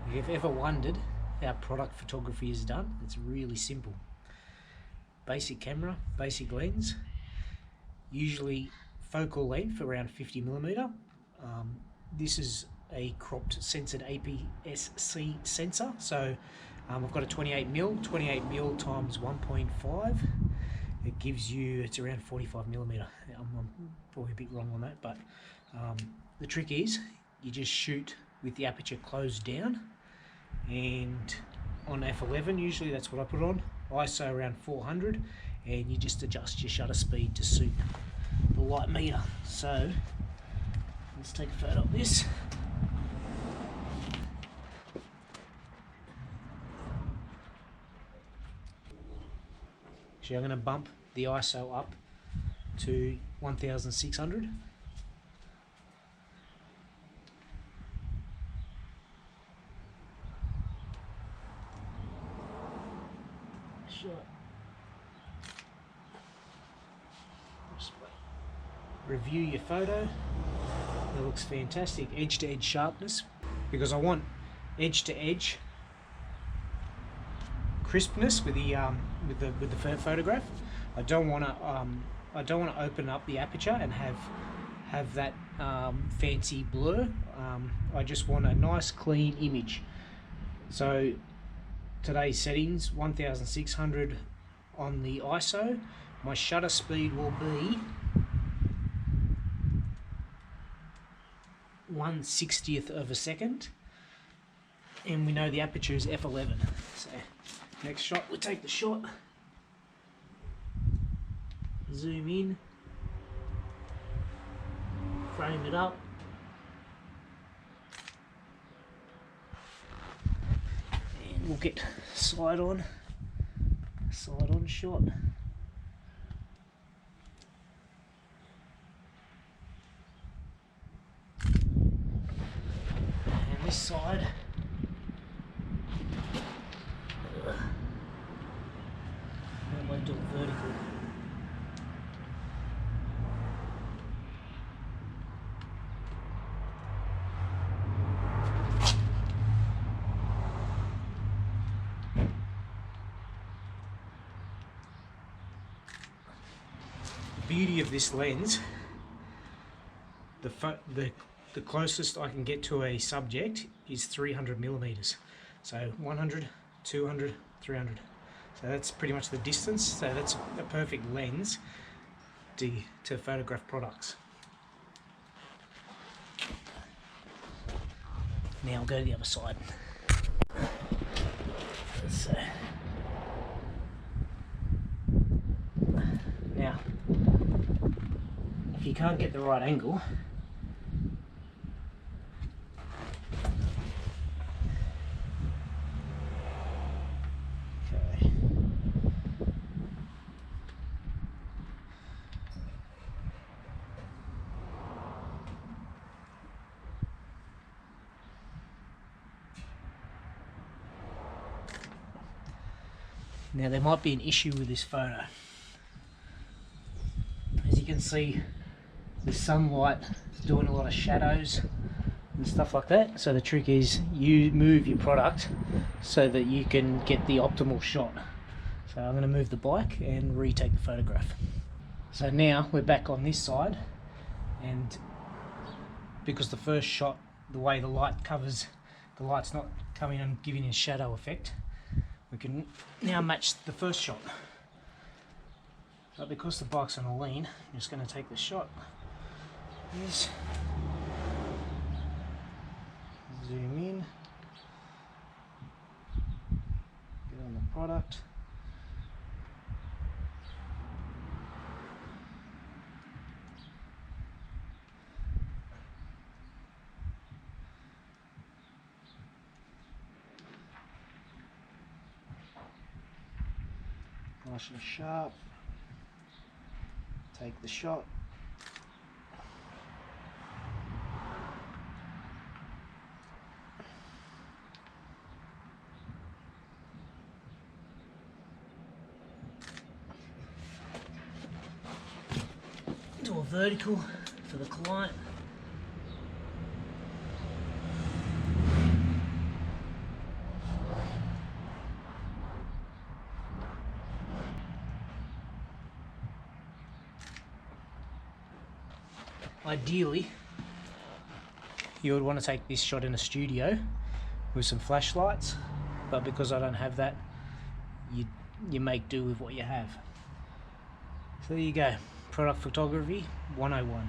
If you've ever wondered how product photography is done, it's really simple. Basic camera, basic lens, usually focal length around 50mm. This is a cropped censored APS-C sensor, so I've got a 28mm times 1.5. It gives you, it's around 45mm. I'm probably a bit wrong on that, but the trick is you just shoot with the aperture closed down, and on f11 usually that's what I put on, ISO around 400, and you just adjust your shutter speed to suit the light meter. So let's take a photo of this. So I'm going to bump the ISO up to 1600. Review your photo. It looks fantastic. Edge to edge sharpness, because I want edge to edge crispness with the photograph. I don't want to open up the aperture and have that fancy blur. I just want a nice clean image. So today's settings, 1600 on the ISO. My shutter speed will be 1/60th of a second, and we know the aperture is f11. So next shot, we'll take the shot, zoom in, frame it up, and we'll get side on shot. And this side, I won't do it vertical. The beauty of this lens, the closest I can get to a subject is 300mm. So 100, 200, 300. So that's pretty much the distance. So that's a perfect lens to photograph products. Now I'll go to the other side. So, now, if you can't get the right angle, now there might be an issue with this photo. As you can see, the sunlight is doing a lot of shadows and stuff like that. So the trick is you move your product so that you can get the optimal shot. So I'm going to move the bike and retake the photograph. So now we're back on this side, and because the first shot, the way the light covers, the light's not coming and giving a shadow effect, we can now match the first shot. But because the bike's on a lean, I'm just going to take the shot. Here's, zoom in, get on the product. Nice and sharp. Take the shot. Do a vertical for the client. Ideally, you would want to take this shot in a studio with some flashlights, but because I don't have that, you make do with what you have. So there you go, product photography 101.